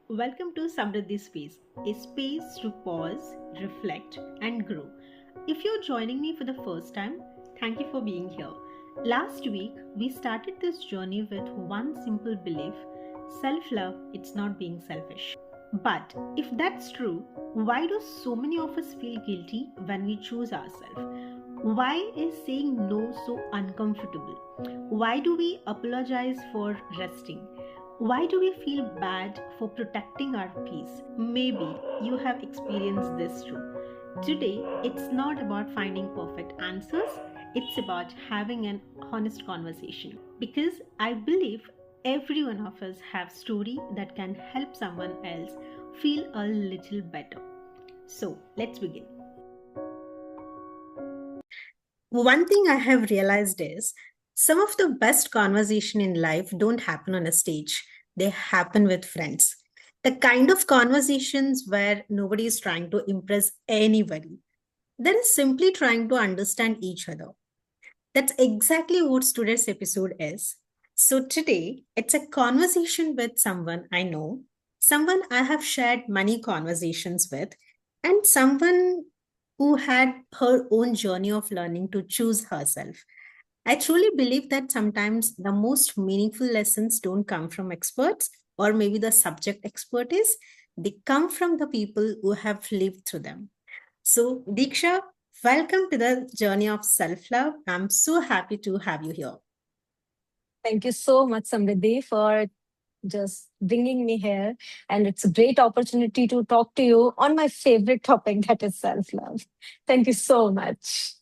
Welcome to Samridhi Space, a space to pause, reflect, and grow. If you're joining me for the first time, thank you for being here. Last week, we started this journey with one simple belief: self love, it's not being selfish. But if that's true, why do so many of us feel guilty when we choose ourselves? Why is saying no so uncomfortable? Why do we apologize for resting? Why do we feel bad for protecting our peace? Maybe you have experienced this too. Today, it's not about finding perfect answers, it's about having an honest conversation. Because I believe every one of us have story that can help someone else feel a little better. So, let's begin. One thing I have realized is some of the best conversation in life don't happen on a stage. They happen with friends. The kind of conversations where nobody is trying to impress anybody. They're simply trying to understand each other. That's exactly what today's episode is. So today, it's a conversation with someone I know, someone I have shared many conversations with, and someone who had her own journey of learning to choose herself. I truly believe that sometimes the most meaningful lessons don't come from experts or maybe the subject expertise, they come from the people who have lived through them. So, Diksha, welcome to the journey of self love. I'm so happy to have you here. Thank you so much, Samriddhi, for just bringing me here. And it's a great opportunity to talk to you on my favorite topic, that is self love. Thank you so much.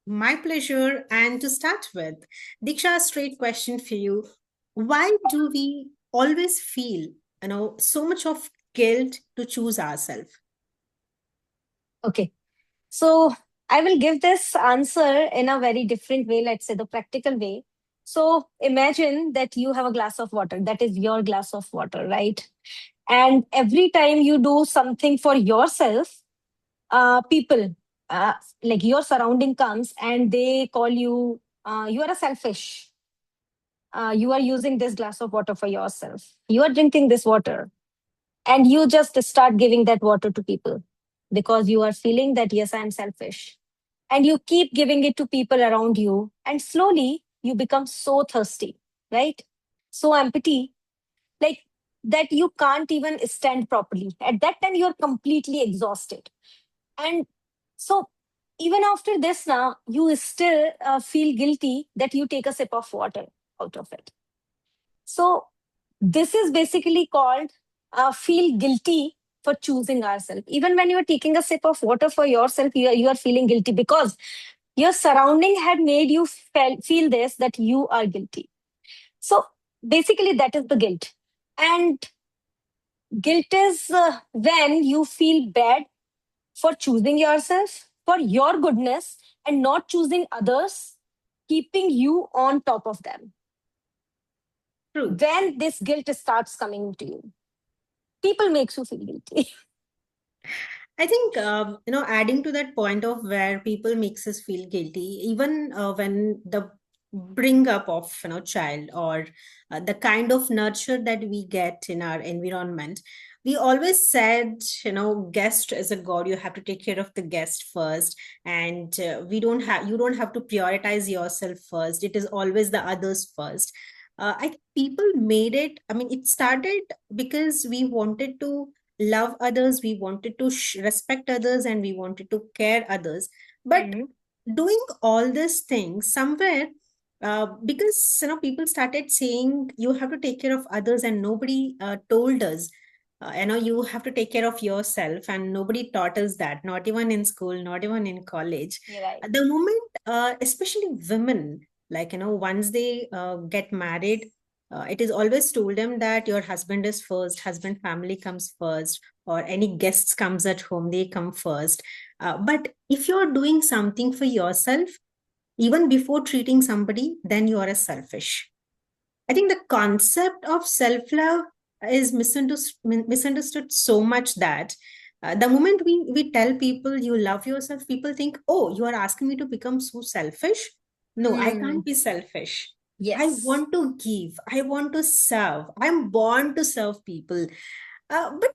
My pleasure. And to start with, Diksha, a straight question for you. Why do we always feel, so much of guilt to choose ourselves? Okay. So I will give this answer in a very different way, let's say the practical way. So imagine that you have a glass of water, that is your glass of water, right? And every time you do something for yourself, people like your surrounding comes and they call you, you are a selfish, you are using this glass of water for yourself, you are drinking this water, and you just start giving that water to people because you are feeling that yes, I am selfish, and you keep giving it to people around you, and slowly you become so thirsty, right? So empty, like that you can't even stand properly. At that time you are completely exhausted. And so, even after this, now you still feel guilty that you take a sip of water out of it. So, this is basically called feel guilty for choosing ourselves. Even when you are taking a sip of water for yourself, you are feeling guilty because your surrounding had made you feel this, that you are guilty. So, basically, that is the guilt. And guilt is when you feel bad for choosing yourself, for your goodness, and not choosing others, keeping you on top of them. True. When this guilt starts coming to you, people makes you feel guilty. I think adding to that point of where people makes us feel guilty, even when the bring up of child or the kind of nurture that we get in our environment, we always said guest is a god. You have to take care of the guest first, and we don't have you don't have to prioritize yourself first. It is always the others first. I think people made it. I mean, it started because we wanted to love others, we wanted to respect others, and we wanted to care others. But Mhm. doing all these things somewhere, because people started saying you have to take care of others, and nobody told us you have to take care of yourself, and nobody taught us that, not even in school, not even in college. You're right. At the moment, especially women, like once they get married, it is always told them that your husband is first, husband family comes first, or any guests comes at home, they come first. But if you're doing something for yourself, even before treating somebody, then you are a selfish. I think the concept of self-love is misunderstood so much that the moment we tell people you love yourself, people think, oh, you are asking me to become so selfish. No, I Mm, can't be selfish. I yes. want to give. I want to serve. I'm born to serve people. But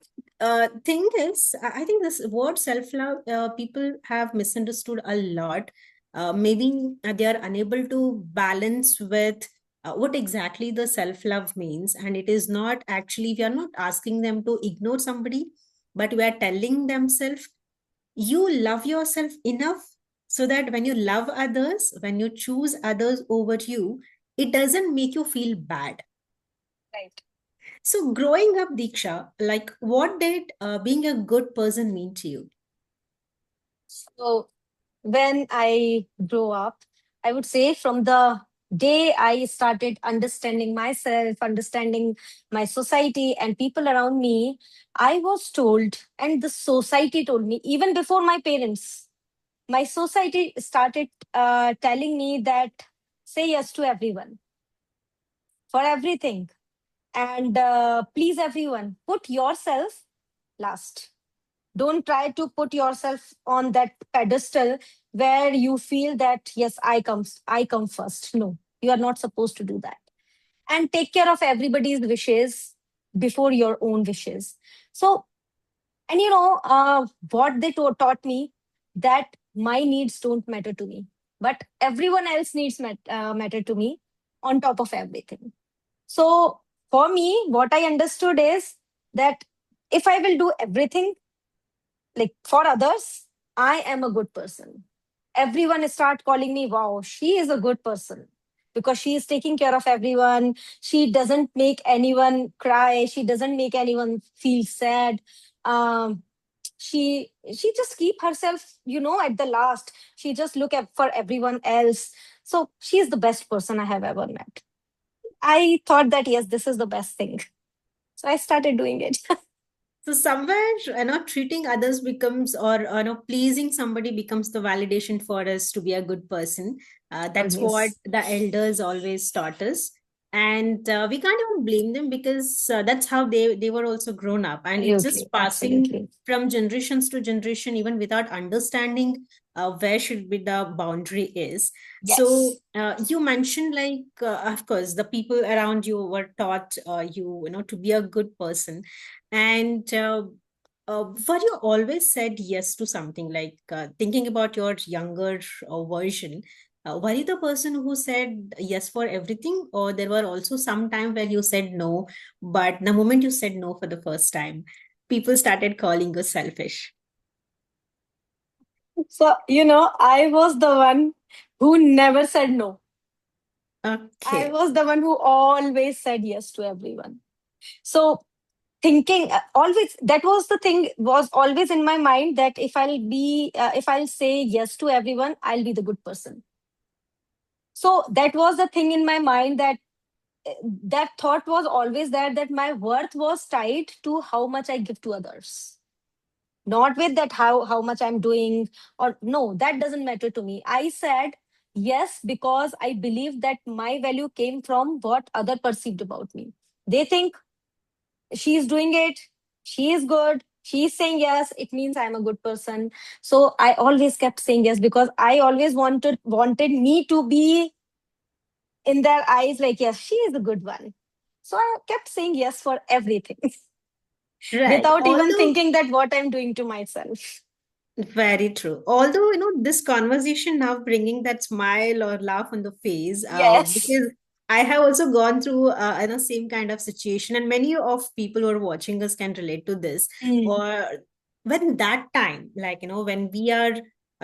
thing is, I think this word self-love, people have misunderstood a lot. Maybe they are unable to balance with what exactly the self-love means. And it is not actually, we are not asking them to ignore somebody, but we are telling themselves, you love yourself enough so that when you love others, when you choose others over you, it doesn't make you feel bad. Right. So, growing up, Diksha, like what did being a good person mean to you? So when I grow up, I would say from the day I started understanding myself, understanding my society and people around me, I was told, and the society told me, even before my parents, my society started telling me that say yes to everyone for everything and please everyone. Put yourself last. Don't try to put yourself on that pedestal where you feel that yes, I come first. No, you are not supposed to do that. And take care of everybody's wishes before your own wishes. So, and what they taught me, that my needs don't matter to me, but everyone else needs matter to me on top of everything. So for me, what I understood is that if I will do everything like for others, I am a good person. Everyone start calling me, wow, she is a good person because she is taking care of everyone. She doesn't make anyone cry. She doesn't make anyone feel sad. Um, she just keep herself, at the last. She just look at for everyone else. So she is the best person I have ever met. I thought that yes, this is the best thing. So I started doing it. So somewhere, treating others becomes, or pleasing somebody becomes the validation for us to be a good person. That's what Always. the elders always taught us, and we can't even blame them because that's how they were also grown up, and it's Absolutely. just passing Absolutely. from generations to generation, even without understanding where should be the boundary is. So Yes. you mentioned like, of course, the people around you were taught to be a good person, and were you always said yes to something, like thinking about your younger version? Were you the person who said yes for everything, or there were also some time where you said no, but the moment you said no for the first time, people started calling you selfish? So, I was the one who never said no. I Okay. was the one who always said yes to everyone. So, thinking always, that was the thing, was always in my mind that if I'll say yes to everyone, I'll be the good person. So, that was the thing in my mind that thought was always there that my worth was tied to how much I give to others, not with that how much I'm doing, or no, that doesn't matter to me. I said yes because I believe that my value came from what other perceived about me. They think she's doing it, she is good, she's saying yes, it means I'm a good person. So I always kept saying yes because I always wanted me to be in their eyes like yes, she is a good one. So I kept saying yes for everything Right. without even Although thinking that what I'm doing to myself. very true. Although, this conversation now bringing that smile or laugh on the face, Yes. because I have also gone through, same kind of situation, and many of people who are watching us can relate to this. Mm. Or when that time, like, when we are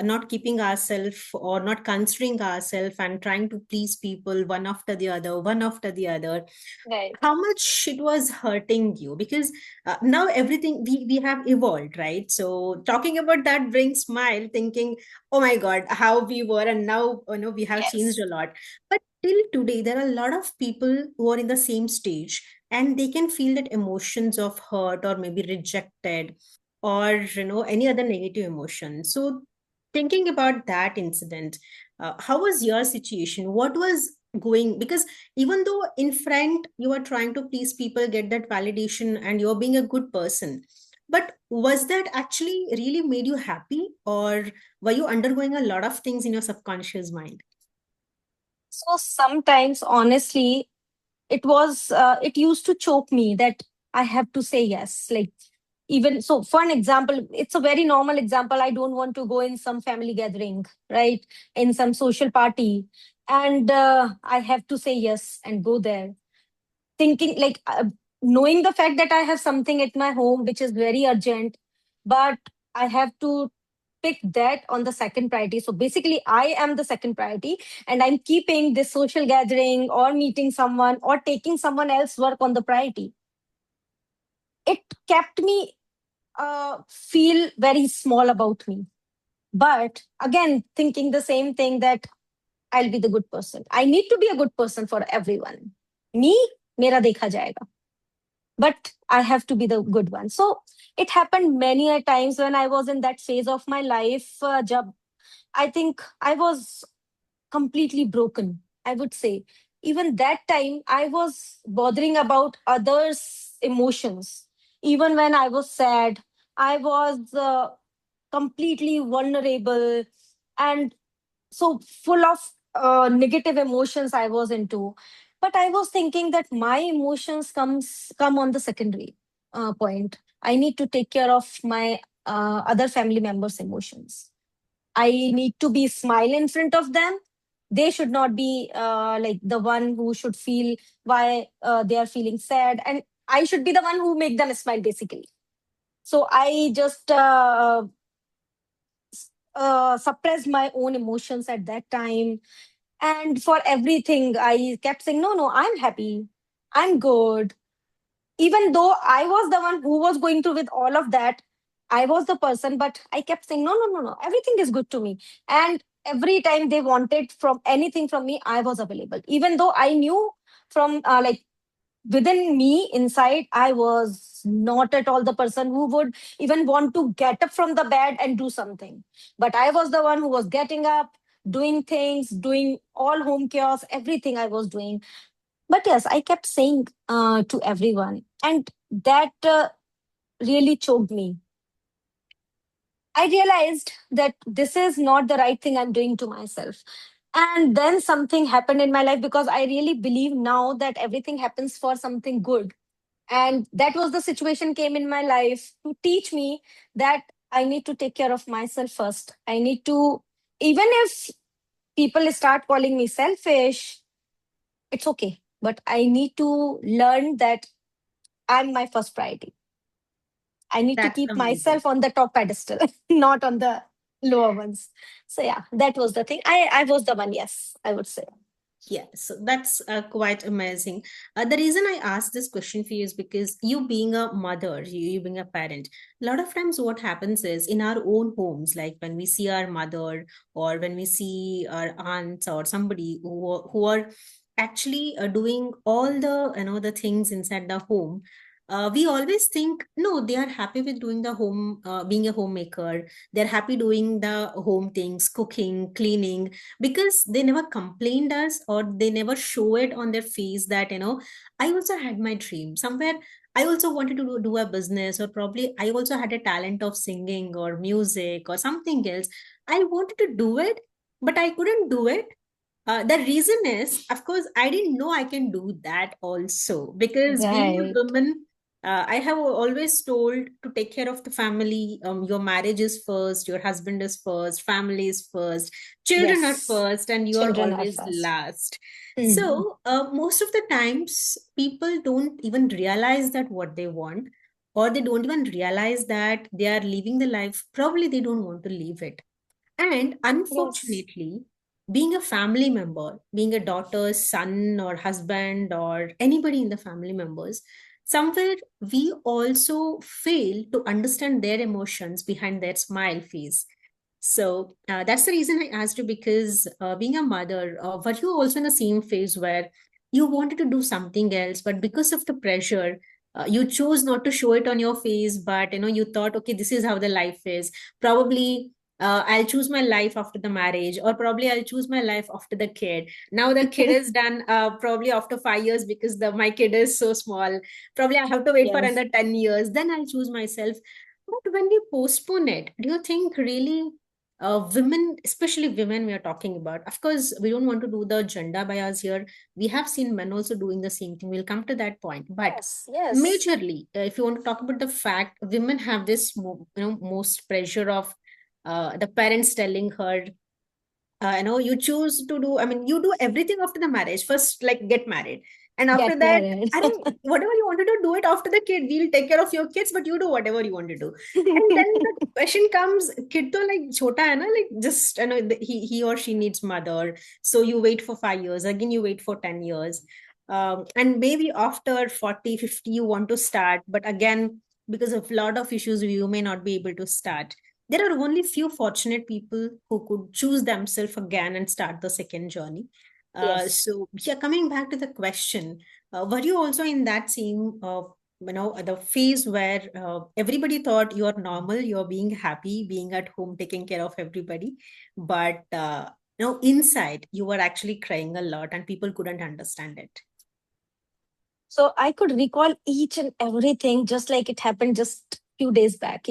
not keeping ourselves or not considering ourselves and trying to please people one after the other, Right. how much it was hurting you, because now everything we have evolved, right? So talking about that brings smile, thinking, oh my god, how we were, and now we have changed Yes. a lot. But till today there are a lot of people who are in the same stage, and they can feel that emotions of hurt or maybe rejected, or any other negative emotion. So thinking about that incident, how was your situation? What was going, because even though in front you are trying to please people, get that validation, and you're being a good person, but was that actually really made you happy, or were you undergoing a lot of things in your subconscious mind? So sometimes, honestly, it used to choke me that. I have to say yes. Like, even so, for an example, it's a very normal example. I don't want to go in some family gathering, right? In some social party. And I have to say yes and go there, thinking like, knowing the fact that I have something at my home which is very urgent, but I have to pick that on the second priority. So basically, I am the second priority, and I'm keeping this social gathering or meeting someone or taking someone else work on the priority. It kept me feel very small about me. But again, thinking the same thing, that I'll be the good person. I need to be a good person for everyone. Me, mera dekha jayega. But I have to be the good one. So it happened many a times when I was in that phase of my life. Jab I think I was completely broken, I would say. Even that time, I was bothering about others' emotions. Even when I was sad, I was completely vulnerable and so full of negative emotions I was into. But I was thinking that my emotions come on the secondary point. I need to take care of my other family members' emotions. I need to be smile in front of them. They should not be like the one who should feel why they are feeling sad, and I should be the one who make them smile basically. So I just suppressed my own emotions at that time, and for everything I kept saying, no, no, I'm happy, I'm good, even though I was the one who was going through with all of that. I was the person, but I kept saying, no, no, no, no, everything is good to me. And every time they wanted from anything from me, I was available, even though I knew from like within me inside, I was not at all the person who would even want to get up from the bed and do something. But I was the one who was getting up, doing things, doing all home chaos, everything I was doing. But yes, I kept saying to everyone, and that really choked me. I realized that this is not the right thing I'm doing to myself. And then something happened in my life, because I really believe now that everything happens for something good. And that was the situation came in my life to teach me that I need to take care of myself first. I need to, even if people start calling me selfish, it's okay. But I need to learn that I'm my first priority. I need to That's keep amazing. myself on the top pedestal, not on the lower ones. So yeah, that was the thing. I was the one, yes, I would say. Yeah, so that's quite amazing. The reason I asked this question for you is because you being a mother, you being a parent, a lot of times what happens is in our own homes, like when we see our mother or when we see our aunts or somebody who are actually doing all the the things inside the home, we always think no, they are happy with doing the home, being a homemaker. They're happy doing the home things, cooking, cleaning, because they never complained us or they never show it on their face that I also had my dream somewhere. I also wanted to do a business, or probably I also had a talent of singing or music or something else. I wanted to do it, but I couldn't do it. The reason is, of course, I didn't know I can do that also, because being a Right. woman, I have always told to take care of the family. Your marriage is first, your husband is first, family is first, children are Yes. first, and you are Children are always first. last. Mhm. So, most of the times, people don't even realize that what they want, or they don't even realize that they are living the life. Probably they don't want to live it, and Yes. unfortunately, being a family member, being a daughter, son, or husband, or anybody in the family members, somewhere we also fail to understand their emotions behind their smile face. So that's the reason I asked you, because being a mother, were you also in the same phase where you wanted to do something else, but because of the pressure, you chose not to show it on your face, but you thought, okay, this is how the life is. Probably I'll choose my life after the marriage, or probably I'll choose my life after the kid. Now the kid is done, probably after 5 years, because my kid is so small. Probably I have to wait for Yes. another 10 years. Then I'll choose myself. But when we postpone it, do you think really women, especially women, we are talking about. Of course, we don't want to do the gender bias here. We have seen men also doing the same thing. We'll come to that point. But Yes, yes. majorly, if you want to talk about the fact, women have this, most pressure of the parents telling her, you choose to do, I mean, you do everything after the marriage. First, like, get married, and after Get that, married. I think whatever you want to do, do it after the kid. We'll take care of your kids, but you do whatever you want to do. And then the question comes, kid to like chota hai na, like, just, he or she needs mother, so you wait for 5 years, again you wait for 10 years, and maybe after 40, 50, you want to start, but again, because of a lot of issues, you may not be able to start. There are only few fortunate people who could choose themselves again and start the second journey. Yes. So yeah, coming back to the question, were you also in that same, the phase where everybody thought you're normal, you're being happy, being at home, taking care of everybody, but inside you were actually crying a lot and people couldn't understand it? So I could recall each and everything just like it happened just few days back.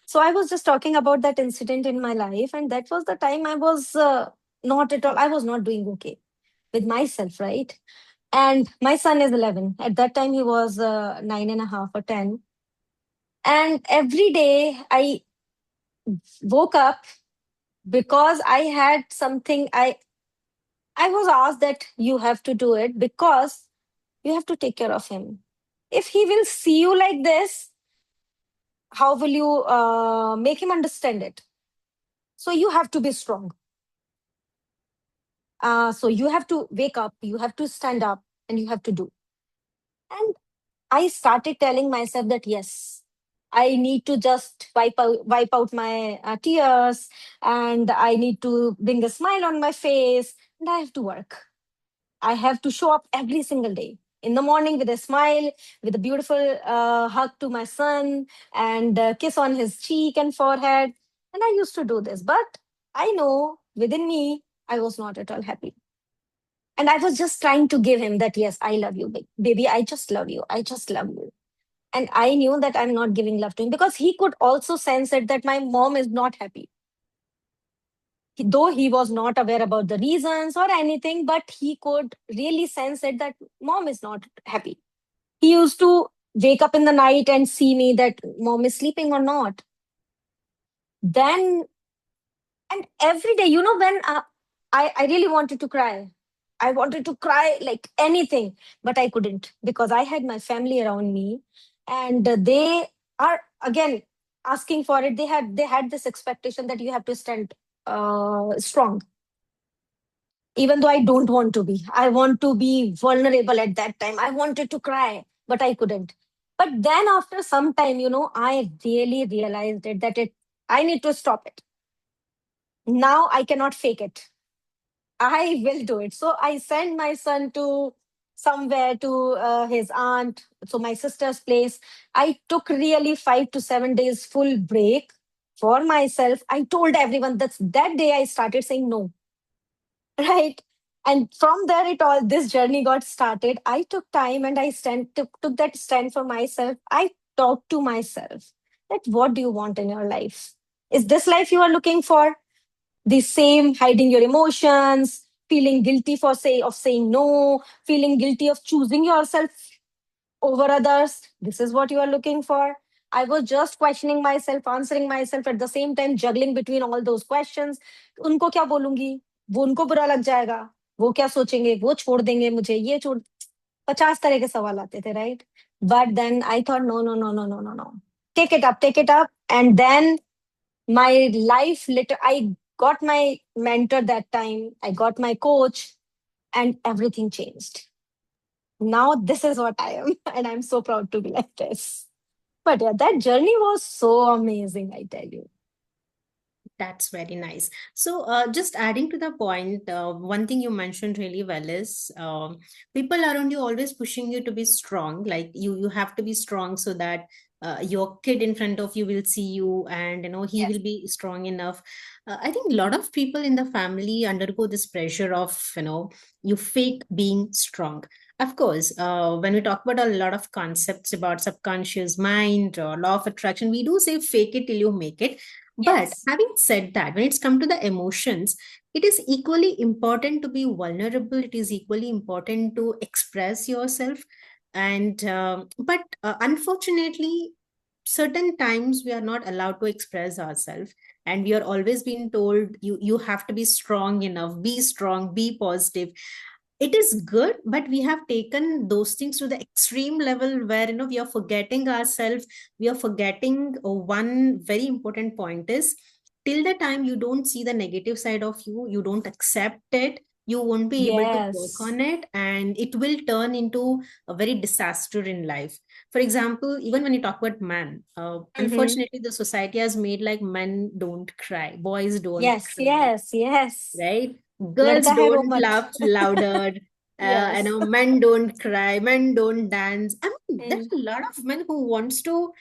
So I was just talking about that incident in my life, and that was the time I was not at all, I was not doing okay with myself, right? And my son is 11. At that time, he was 9.5 or 10. And every day I woke up because I had something, I was asked that you have to do it because you have to take care of him. If he will see you like this, how will you make him understand it? So you have to be strong. So you have to wake up, you have to stand up, and you have to do. And I started telling myself that yes, I need to just wipe out my tears, and I need to bring a smile on my face, and I have to work. I have to show up every single day in the morning with a smile, with a beautiful hug to my son, and a kiss on his cheek and forehead. And I used to do this, but I know within me, I was not at all happy. And I was just trying to give him that, yes, I love you, baby. I just love you. I just love you. And I knew that I'm not giving love to him because he could also sense it that my mom is not happy. Though he was not aware about the reasons or anything, but he could really sense it that mom is not happy. He used to wake up in the night and see me that mom is sleeping or not. Then, and every day, when I really wanted to cry. I wanted to cry like anything, but I couldn't because I had my family around me, and they are again asking for it. They had this expectation that you have to stand strong, even though I don't want to be. I want to be vulnerable at that time. I wanted to cry, but I couldn't. But then after some time, I really realized that I need to stop it. Now I cannot fake it. I will do it. So I sent my son to somewhere to his aunt, so my sister's place. I took really 5 to 7 days full break for myself. I told everyone that day I started saying no, right? And from there, this journey got started. I took time and I took that stand for myself. I talked to myself that what do you want in your life? Is this life you are looking for? The same hiding your emotions, feeling guilty for saying no, feeling guilty of choosing yourself over others. This is what you are looking for. I was just questioning myself, answering myself at the same time, juggling between all those questions. उनको क्या बोलूंगी, वो उनको बुरा लग जाएगा, वो क्या सोचेंगे, वो छोड़ देंगे मुझे, ये छोड़ 50 तरह के सवाल आते थे, right? But then I thought, no, no, no, no, no, no, no. Take it up. And then my life I got my mentor that time, I got my coach, and everything changed. Now this is what I am, and I'm so proud to be like this. But yeah, that journey was so amazing, I tell you. That's very nice. So, just adding to the point, one thing you mentioned really well is, people around you always pushing you to be strong. Like, you have to be strong so that your kid in front of you will see you, and he Yes. will be strong enough. I think a lot of people in the family undergo this pressure of, you fake being strong. Of course, when we talk about a lot of concepts about subconscious mind or law of attraction, we do say fake it till you make it. But Yes. having said that, when it's come to the emotions, it is equally important to be vulnerable. It is equally important to express yourself. And but unfortunately, certain times we are not allowed to express ourselves, and we are always being told you have to be strong enough, be strong, be positive. It is good, but we have taken those things to the extreme level where we are forgetting ourselves. We are forgetting one very important point is, till the time you don't see the negative side of you, you don't accept it, you won't be able to work Yes. on it, and it will turn into a very disaster in life. For example, even when you talk about men, Mm-hmm. unfortunately the society has made like men don't cry, boys don't Yes, cry, yes, yes. right? Girls Ladka hai ro don't mat. laugh louder. Yes. Men don't cry, men don't dance. I mean, there's Mm, a lot of men who wants to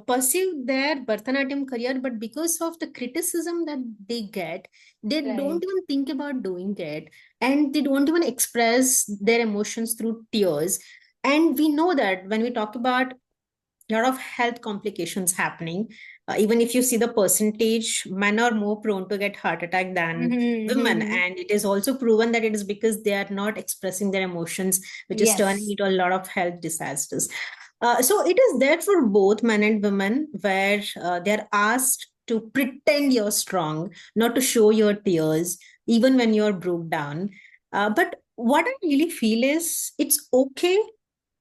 pursue their Bharatanatyam career, but because of the criticism that they get, they don't right. even think about doing it, and they don't even express their emotions through tears. And we know that when we talk about lot of health complications happening. Even if you see the percentage, men are more prone to get heart attack than Mm-hmm, women, mm-hmm. and it is also proven that it is because they are not expressing their emotions, which is turning Yes. into a lot of health disasters. So it is there for both men and women, where they're asked to pretend you're strong, not to show your tears, even when you're broke down. But what I really feel is it's okay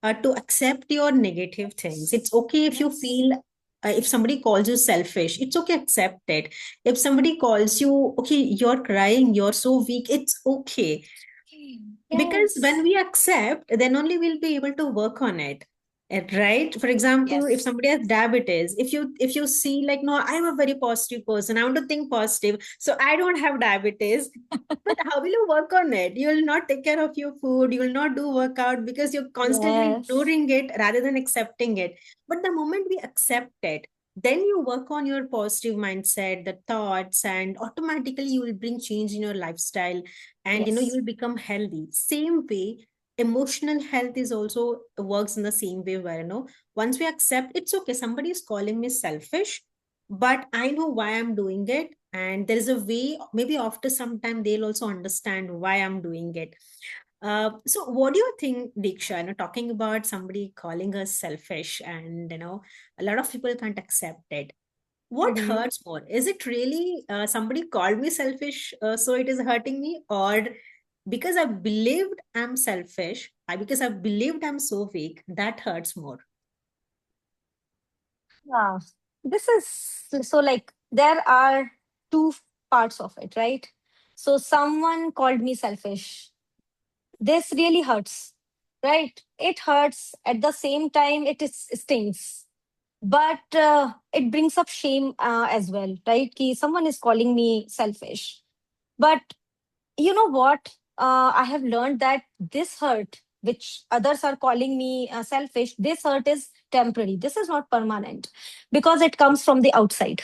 to accept your negative things. It's okay if you Yes. feel, if somebody calls you selfish, it's okay, accept it. If somebody calls you, okay, you're crying, you're so weak, it's okay. Because when Yes. we accept, then only we'll be able to work on it. Right? For example, if Yes. somebody has diabetes, if you see like, no, I'm a very positive person, I want to think positive, so I don't have diabetes. But how will you work on it? You will not take care of your food, you will not do workout, because you're constantly Yes. ignoring it rather than accepting it. But the moment we accept it, then you work on your positive mindset, the thoughts, and automatically you will bring change in your lifestyle, and you Yes. will become healthy. Same way, emotional health is also works in the same way, where once we accept, it's okay, somebody is calling me selfish, but I know why I'm doing it, and there is a way, maybe after some time they'll also understand why I'm doing it. So what do you think, Diksha, talking about somebody calling us selfish, and a lot of people can't accept it, what Mm-hmm. hurts more? Is it really somebody called me selfish, so it is hurting me, or because I believed I'm selfish, because I believed I'm so weak, that hurts more? Yeah. This is so like there are two parts of it, right? So someone called me selfish. This really hurts, right? It hurts. At the same time, it is stings. But it brings up shame as well, right? Ki someone is calling me selfish. But you know what? I have learned that this hurt, which others are calling me selfish, this hurt is temporary. This is not permanent because it comes from the outside,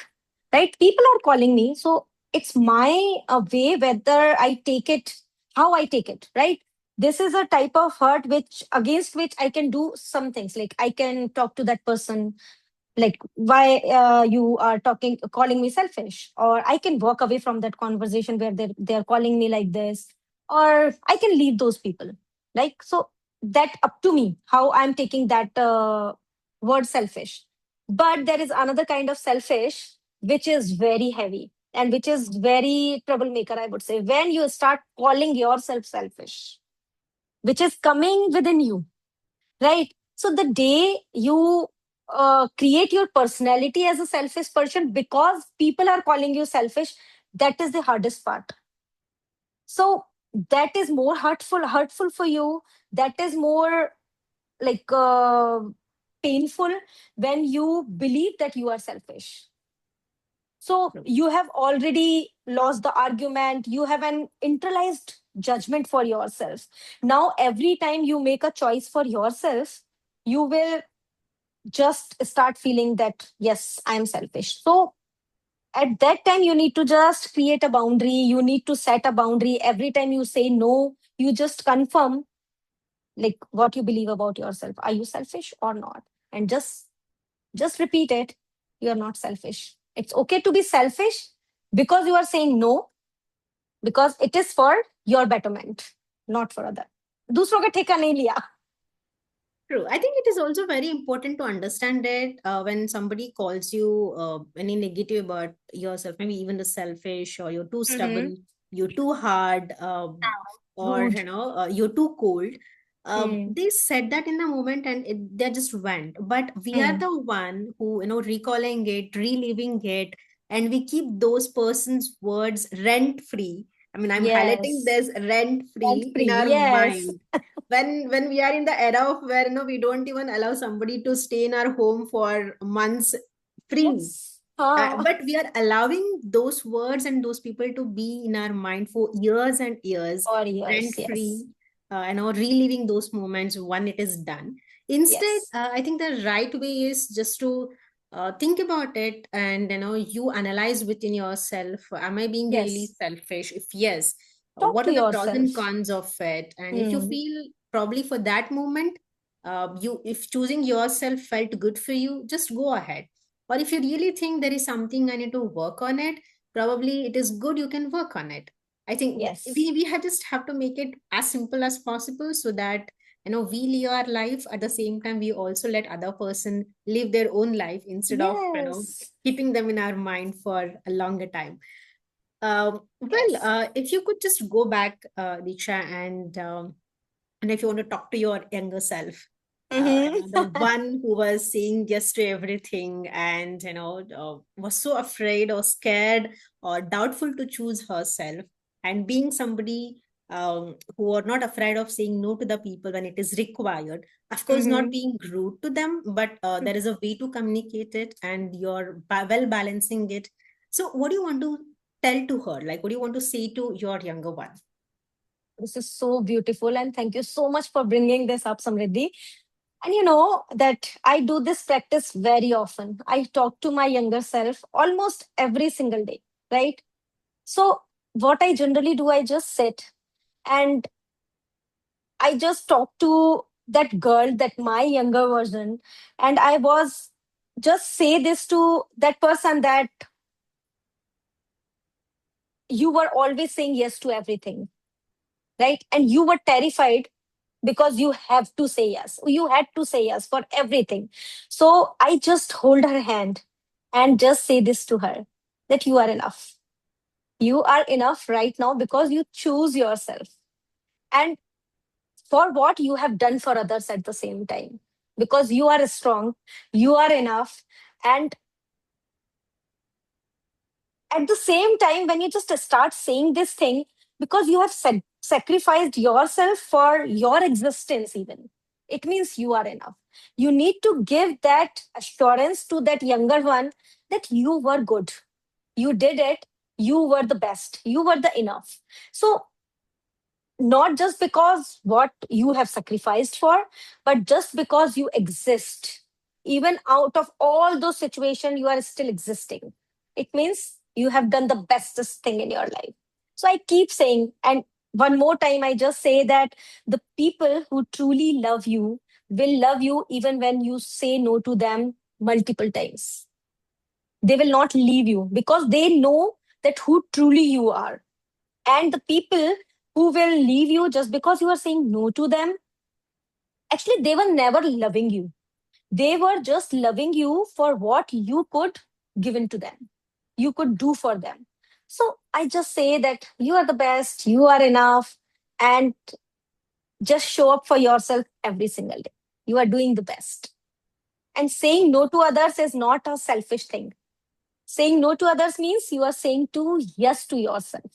right? People are calling me. So it's my way whether I take it, how I take it, right? This is a type of hurt which against which I can do some things. Like I can talk to that person, like why you are talking calling me selfish, or I can walk away from that conversation where they're calling me like this, or I can leave those people, like so that up to me how I'm taking that word selfish. But there is another kind of selfish which is very heavy and which is very troublemaker, I would say, when you start calling yourself selfish, which is coming within you, right? So the day you create your personality as a selfish person because people are calling you selfish, that is the hardest part. So that is more hurtful for you. That is more like painful when you believe that you are selfish. So True. you have already lost the argument. You have an internalized judgment for yourself. Now, every time you make a choice for yourself, you will just start feeling that, yes, I am selfish. So at that time, you need to just create a boundary. You need to set a boundary. Every time you say no, you just confirm like what you believe about yourself. Are you selfish or not? And just repeat it. You're not selfish. It's okay to be selfish because you are saying no, because it is for your betterment, not for other. दूसरों का ठेका नहीं लिया. True. I think it is also very important to understand that when somebody calls you any negative about yourself, maybe even the selfish, or you're too Mm-hmm. stubborn, you're too hard, or Rude. you're too cold. Hmm. They said that in the moment, and they just went. But we are Hmm. the one who, recalling it, reliving it, and we keep those persons' words rent free. I mean, I'm highlighting Yes. this rent Rent free in free. our Yes. mind when we are in the era of where we don't even allow somebody to stay in our home for months free, Yes. Ah. but we are allowing those words and those people to be in our mind for years and years, For rent years. Yes. free, reliving those moments when it is done. Instead, Yes. I think the right way is just to think about it, and you analyze within yourself, am I being really Yes. selfish? If yes, Talk what to are the pros and yourself. cons of it? And if you Hmm. feel probably for that moment, you if choosing yourself felt good for you, just go ahead. Or if you really think there is something I need to work on it, probably it is good, you can work on it. I think Yes. we have just have to make it as simple as possible, so that we live our life, at the same time we also let other person live their own life, instead of Yes. keeping them in our mind for a longer time. Yes. If you could just go back, Diksha, and if you want to talk to your younger self, the Mm-hmm. one who was saying yes to everything, and was so afraid or scared or doubtful to choose herself, and being somebody who are not afraid of saying no to the people when it is required, of course not Mm-hmm. being rude to them, but there is a way to communicate it, and you're well balancing it. So what do you want to tell to her? Like, what do you want to say to your younger one? This is so beautiful, and thank you so much for bringing this up, Samriddhi. And you know that I do this practice very often. I talk to my younger self almost every single day, right? So, what I generally do, I just sit and I just talk to that girl, that my younger version, and I was just say this to that person that you were always saying yes to everything, right? And you were terrified because you have to say yes. You had to say yes for everything. So I just hold her hand and just say this to her, that you are enough. You are enough right now because you choose yourself. And for what you have done for others at the same time. Because you are strong, you are enough. And at the same time, when you just start saying this thing, because you have sacrificed yourself for your existence, even, it means you are enough. You need to give that assurance to that younger one that you were good, you did it, you were the best, you were the enough. So not just because what you have sacrificed for, but just because you exist. Even out of all those situations, you are still existing. It means you have done the bestest thing in your life. So I keep saying, and one more time, I just say that the people who truly love you will love you even when you say no to them multiple times. They will not leave you because they know that who truly you are. And the people who will leave you just because you are saying no to them, actually, they were never loving you. They were just loving you for what you could give in to them, you could do for them. So I just say that you are the best, you are enough, and just show up for yourself every single day. You are doing the best. And saying no to others is not a selfish thing. Saying no to others means you are saying to yes to yourself.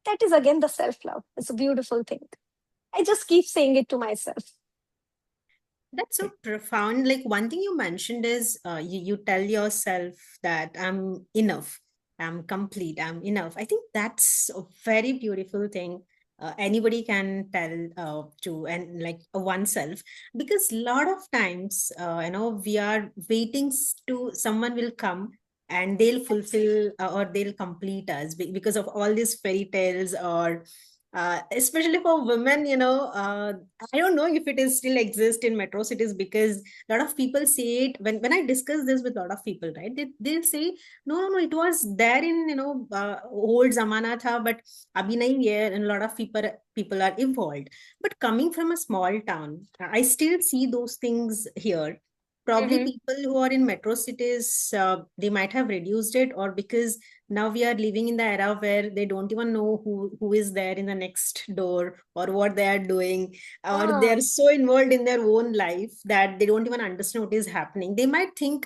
That is again the self love. It's a beautiful thing. I just keep saying it to myself. That's so profound. Like, one thing you mentioned is you tell yourself that I'm enough, I'm complete, I'm enough. I think that's a very beautiful thing. Anybody can tell to and like oneself, because a lot of times we are waiting to someone will come and they'll fulfill or they'll complete us because of all these fairy tales or Especially for women, I don't know if it is still exist in metro cities, because a lot of people say it when I discuss this with a lot of people, right? They'll say, no, no, no, it was there in, old zamana tha, but abhi nahi hai, and a lot of people are evolved. But coming from a small town, I still see those things here. Probably Mm-hmm. people who are in metro cities, they might have reduced it, or because now we are living in the era where they don't even know who is there in the next door or what they are doing, or they are Ah, so involved in their own life that they don't even understand what is happening. They might think,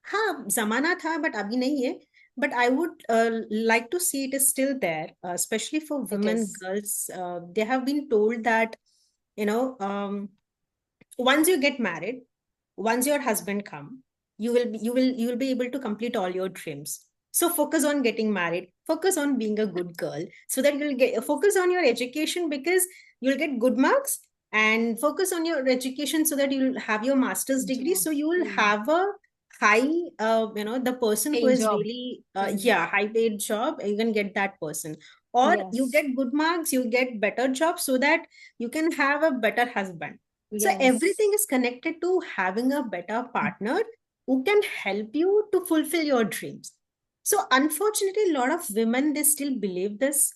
ha, zamana tha but abhi nahi hai. But I would like to see it is still there, especially for it women, is. girls. They have been told that, you know um, once you get married, once your husband come, you will be able to complete all your dreams. So focus on getting married, focus on being a good girl, so that you'll get focus on your education, because you'll get good marks, and focus on your education so that you'll have your master's degree, Job. so you will Mm. have a high, the person who Paying is job. really, Mm. yeah, high paid job, you can get that person. Or you Yes. get good marks, you get better job, so that you can have a better husband. So Yes. everything is connected to having a better partner who can help you to fulfill your dreams. So unfortunately, a lot of women, they still believe this,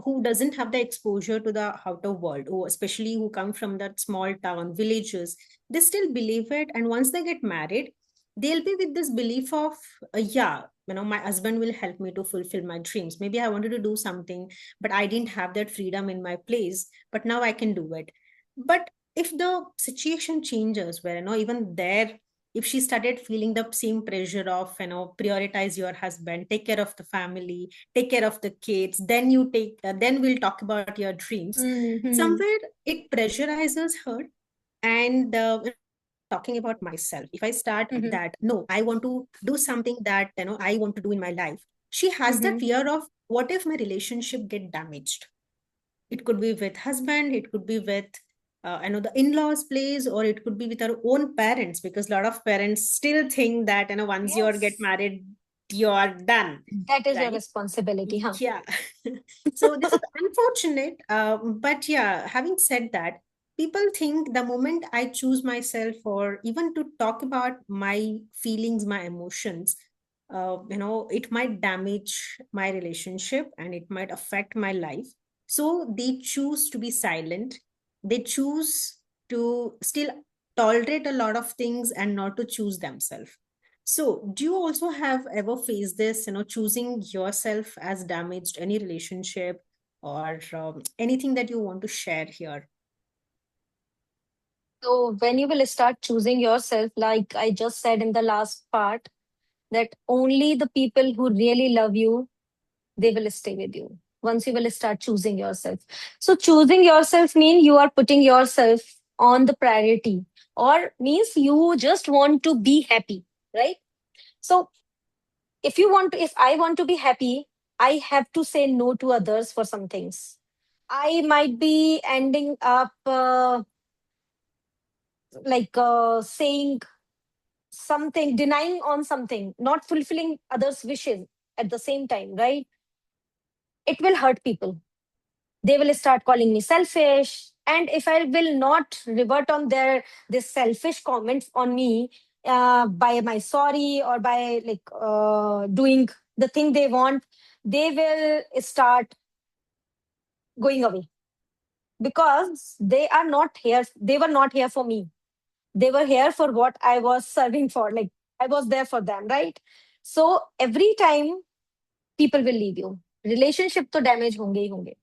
who doesn't have the exposure to the outer world, who especially who come from that small town villages, they still believe it. And once they get married, they'll be with this belief of, yeah, my husband will help me to fulfill my dreams. Maybe I wanted to do something, but I didn't have that freedom in my place, but now I can do it. But if the situation changes, where, even there, if she started feeling the same pressure of, prioritize your husband, take care of the family, take care of the kids, then we'll talk about your dreams. Mm-hmm. Somewhere it pressurizes her. And talking about myself, if I start Mm-hmm. that, no, I want to do something that, I want to do in my life, she has that Mm-hmm. fear of, what if my relationship get damaged? It could be with husband, it could be with, the in-laws place, or it could be with our own parents, because a lot of parents still think that, once you are get Yes. married, you are done, That is your right? responsibility, huh? Yeah. So this is unfortunate. But yeah, having said that, people think the moment I choose myself, or even to talk about my feelings, my emotions, it might damage my relationship and it might affect my life. So they choose to be silent. They choose to still tolerate a lot of things and not to choose themselves. So, do you also have ever faced this, choosing yourself as damaged any relationship, or anything that you want to share here? So when you will start choosing yourself, like I just said in the last part, that only the people who really love you, they will stay with you. Once you will start choosing yourself. So choosing yourself means you are putting yourself on the priority, or means you just want to be happy, right? So if I want to be happy, I have to say no to others for some things. I might be ending up saying something, denying on something, not fulfilling others' wishes at the same time, right? It will hurt people. They will start calling me selfish. And if I will not revert on their this selfish comments on me, by my sorry, or by doing the thing they want, they will start going away, because they were not here for me. They were here for what I was serving for. Like, I was there for them, right? So every time, people will leave you. Relationship to damage honge hi honge.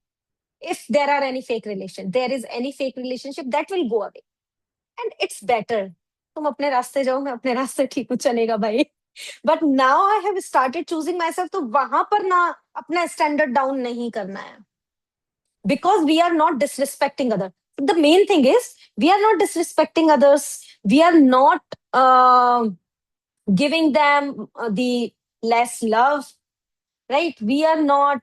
If there are any fake relation, there is any fake relationship, that will go away. And it's better. तुम अपने रास्ते जाओ, मैं अपने रास्ते ठीक हूँ, चलेगा भाई. But now I have started choosing myself, तो वहां पर ना अपना स्टैंडर्ड डाउन नहीं करना है, because we are not disrespecting others. The main thing is, we are not disrespecting others. We are not giving them the less love, right? We are not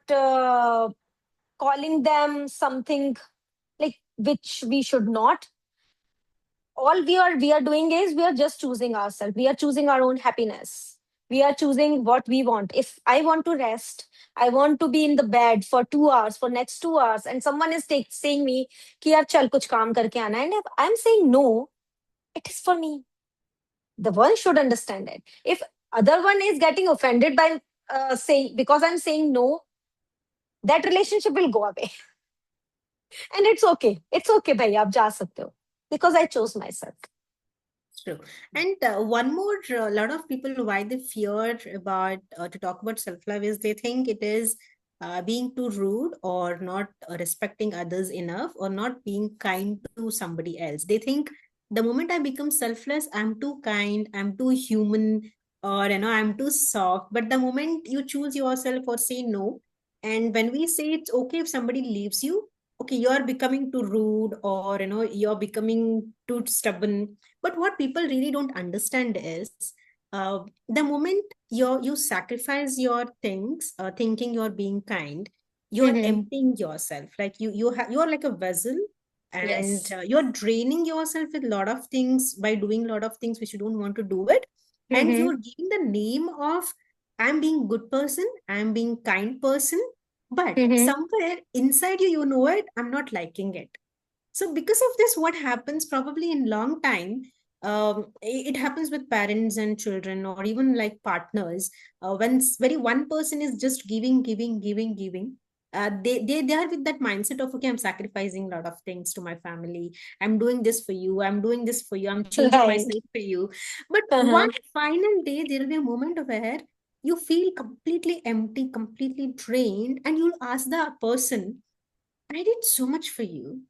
calling them something like which we should not. All we are doing is, we are just choosing ourselves. We are choosing our own happiness. We are choosing what we want. If I want to rest, I want to be in the bed for 2 hours, for next 2 hours, and someone is saying me कि यार चल कुछ काम करके आना, and if I'm saying no, it is for me. The one should understand it. If other one is getting offended by saying, because I'm saying no, that relationship will go away. And it's okay. It's okay, bhai, aap ja sakte ho. Because I chose myself. True. And one more, a lot of people, why they fear about to talk about self-love is they think it is being too rude or not respecting others enough or not being kind to somebody else. They think the moment I become selfless, I'm too kind, I'm too human, or I'm too soft. But the moment you choose yourself or say no, and when we say it's okay if somebody leaves you, okay, you're becoming too rude or you're becoming too stubborn. But what people really don't understand is the moment you sacrifice your things, thinking you're being kind, you're Mm-hmm. emptying yourself. Like you're like a vessel, and Yes. you're draining yourself with a lot of things by doing a lot of things which you don't want to do it, and Mm-hmm. you're giving the name of I'm being good person, I'm being kind person, but Mm-hmm. somewhere inside you, you know it, I'm not liking it. So because of this, what happens probably in long time, it happens with parents and children or even like partners. When very one person is just giving, they are with that mindset of, okay, I'm sacrificing a lot of things to my family. I'm doing this for you. I'm doing this for you. I'm changing Right. myself for you. But one Uh-huh. final day, there will be a moment of where you feel completely empty, completely drained, and you'll ask the person, I did so much for you,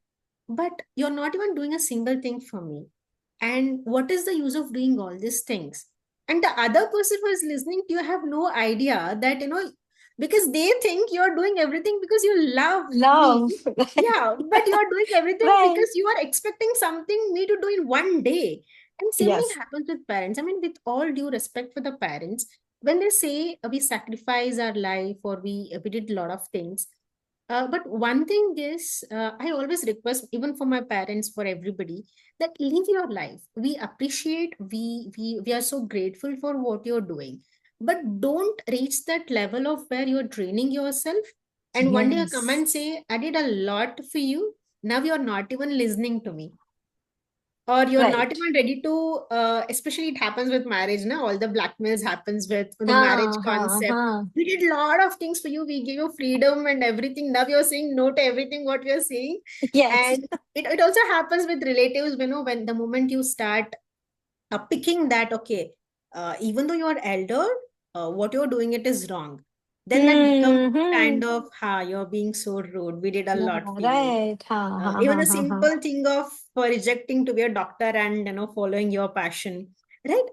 but you're not even doing a single thing for me. And what is the use of doing all these things? And the other person who is listening to you have no idea that, because they think you're doing everything because you love me. Love. Yeah, but you're doing everything Right. because you are expecting something me to do in one day. And same thing Yes. happens with parents. I mean, with all due respect for the parents, when they say we sacrifice our life or we did a lot of things, but one thing is, I always request, even for my parents, for everybody, that live your life. We appreciate, we are so grateful for what you're doing, but don't reach that level of where you're draining yourself. And one day you come Yes. and say, I did a lot for you. Now you're not even listening to me, or you're not Right. even ready to, especially it happens with marriage now, all the blackmails happens with the marriage Ha, ha, concept. ha. We did a lot of things for you, we gave you freedom and everything, now you're saying no to everything what we are saying. Yes. And it also happens with relatives, when the moment you start picking that, okay, even though you're elder, what you're doing it is wrong, then that becomes Mm-hmm. kind of, ha, you're being so rude, we did a Yeah, lot for you. right. Ha, ha, Even ha, a ha, ha. simple thing of rejecting to be a doctor and following your passion, right?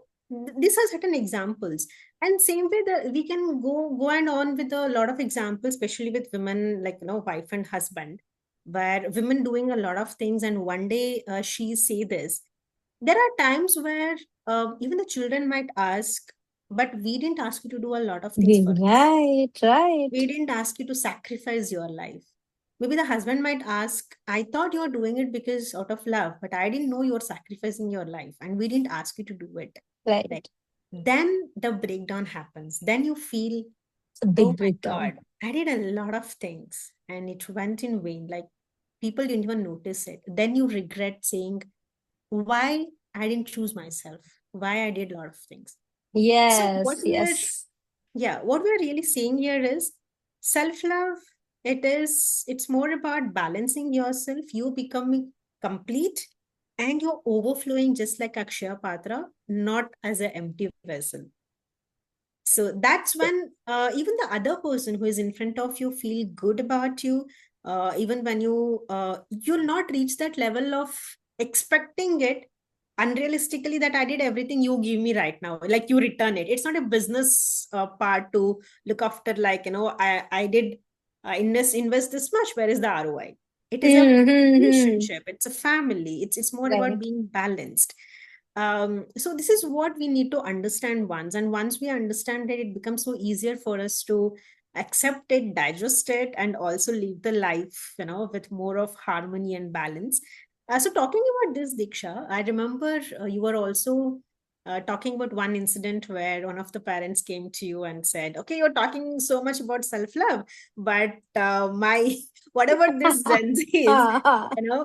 These are certain examples. And same way that we can go and on with a lot of examples, especially with women, like wife and husband, where women doing a lot of things, and one day she say this. There are times where even the children might ask, but we didn't ask you to do a lot of things for us, Right, we right. didn't ask you to sacrifice your life. Maybe the husband might ask, I thought you were doing it because out of love, but I didn't know you were sacrificing your life and we didn't ask you to do it. Right. Right. Then the breakdown happens. Then you feel, It's a oh big my breakdown. God, I did a lot of things and it went in vain. Like people didn't even notice it. Then you regret saying, why I didn't choose myself, why I did a lot of things. So Yes, yes. what we're really saying here is self-love. It's more about balancing yourself, you becoming complete, and you're overflowing just like Akshaya Patra, not as an empty vessel. So that's when even the other person who is in front of you feel good about you. Even when you'll not reach that level of expecting it unrealistically, that I did everything, you give me right now, like you return it. It's not a business part to look after, like I did invest this much, where is the ROI? It is a Mm-hmm. relationship, it's a family, it's more about Right. being balanced. So this is what we need to understand once, and once we understand it, it becomes so easier for us to accept it, digest it, and also live the life with more of harmony and balance. So talking about this, Diksha, I remember you were also talking about one incident where one of the parents came to you and said, "Okay, you're talking so much about self-love, but my whatever this Gen Z is,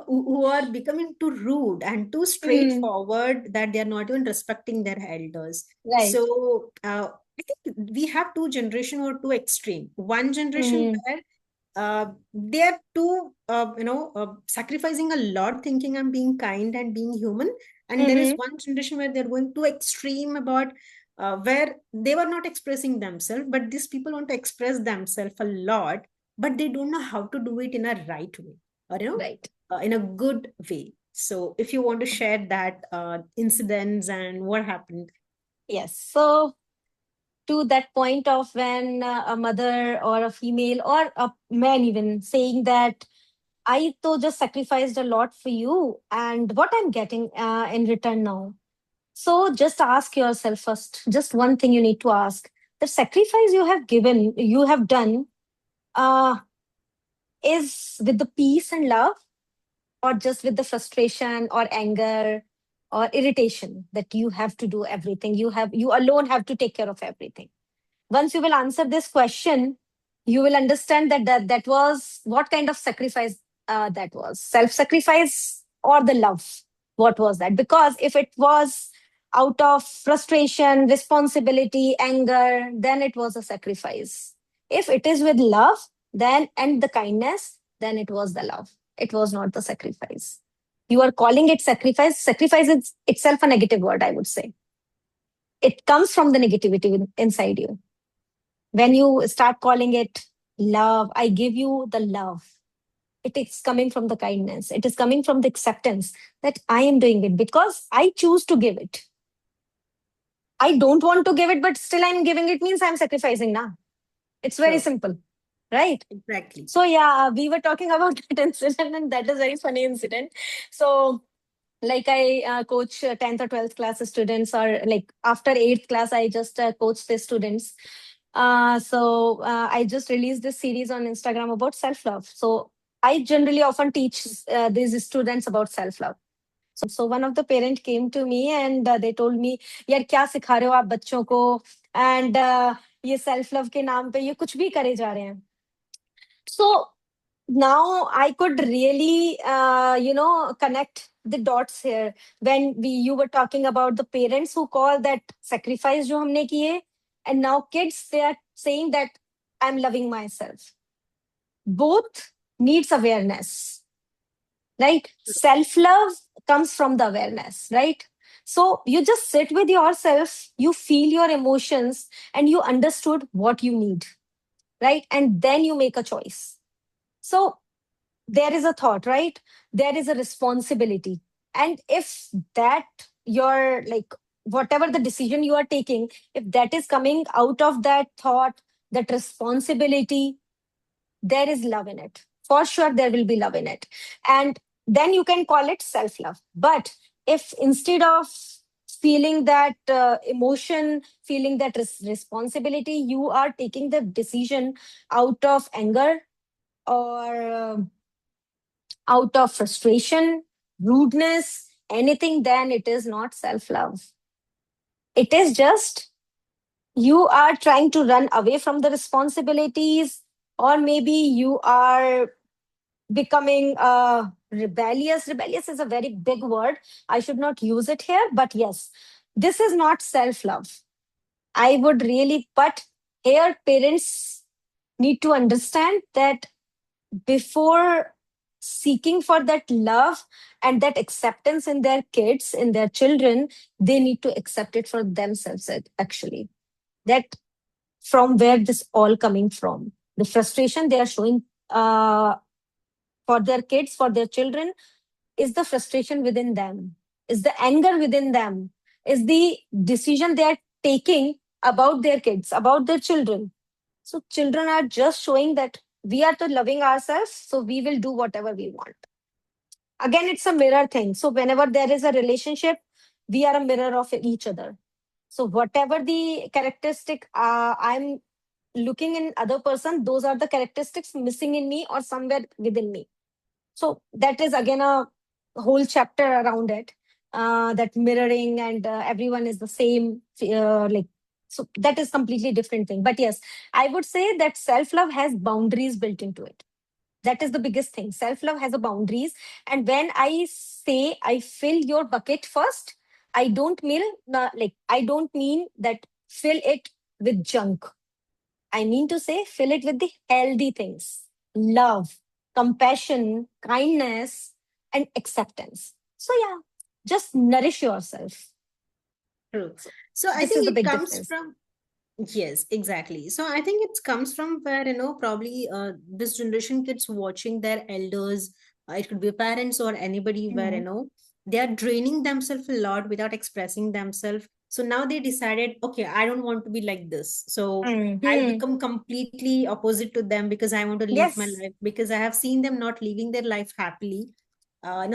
who are becoming too rude and too Mm, straightforward that they are not even respecting their elders." right. So I think we have two generation or two extreme. One generation Mm, where they are too sacrificing a lot, thinking I'm being kind and being human, and there is mm-hmm, one generation where they're going too extreme about where they were not expressing themselves, but these people want to express themselves a lot, but they don't know how to do it in a right way, or right. in a good way. So if you want to share that incidents and what happened. Yes. So to that point of when a mother or a female or a man even saying that I to just sacrificed a lot for you, and what I'm getting in return now. So just ask yourself first, just one thing you need to ask: the sacrifice you have given, you have done, uh, is with the peace and love, or just with the frustration or anger or irritation that you have to do everything. You alone have to take care of everything. Once you will answer this question, you will understand that was what kind of sacrifice that was: self-sacrifice or the love. What was that? Because if it was out of frustration, responsibility, anger, then it was a sacrifice. If it is with love, then and the kindness, then it was the love. It was not the sacrifice. You are calling it sacrifice. Sacrifice is itself a negative word, I would say. It comes from the negativity inside you. When you start calling it love, I give you the love, it is coming from the kindness, it is coming from the acceptance that I am doing it because I choose to give it. I don't want to give it, but still I'm giving it, means I'm sacrificing now. It's very True. simple, right? Exactly. So yeah, we were talking about that incident, and that is very funny incident. So like I coach 10th or 12th class students, or like after 8th class I just coach the students. So I just released this series on Instagram about self love. So I generally often teach these students about self love. So one of the parent came to me and they told me, यार क्या सिखा रहे हो आप बच्चों को, and ये self love के नाम पे ये कुछ भी करे जा रहे हैं. So now I could really connect the dots here. When we you were talking about the parents who call that sacrifice jo humne kiye, and now kids, they are saying that I'm loving myself. Both needs awareness, right? Self love comes from the awareness, right? So you just sit with yourself, you feel your emotions, and you understood what you need, right? And then you make a choice. So there is a thought, right? There is a responsibility. And if that, your like, whatever the decision you are taking, if that is coming out of that thought, that responsibility, there is love in it. For sure, there will be love in it. And then you can call it self love. But if instead of feeling that emotion, feeling that responsibility, you are taking the decision out of anger, or out of frustration, rudeness, anything, then it is not self love. It is just you are trying to run away from the responsibilities, or maybe you are becoming rebellious. Rebellious is a very big word. I should not use it here, but yes, this is not self love. I would really, but here parents need to understand that before seeking for that love and that acceptance in their kids, in their children, they need to accept it for themselves, actually. That from where this all coming from, the frustration they are showing for their kids, for their children, is the frustration within them, is the anger within them, is the decision they are taking about their kids, about their children. So children are just showing that we are to loving ourselves, so we will do whatever we want. Again, it's a mirror thing. So whenever there is a relationship, we are a mirror of each other. So whatever the characteristic I'm looking in other person, those are the characteristics missing in me or somewhere within me. So that is again a whole chapter around it. that mirroring and everyone is the same, like, so that is completely different thing. But yes, I would say that self love has boundaries built into it. That is the biggest thing. Self love has a boundaries. And when I say I fill your bucket first, I don't mean I don't mean that fill it with junk. I mean to say fill it with the healthy things: love, compassion, kindness, and acceptance. So yeah, just nourish yourself. True. So So I this is think the it big comes difference. from, yes, exactly. So I think it comes from where, probably this generation kids watching their elders, it could be parents or anybody where, Mhm. they are draining themselves a lot without expressing themselves. So now they decided, okay, I don't want to be like this. So I'll Mhm. become completely opposite to them because I want to live my Yes. life, because I have seen them not living their life happily,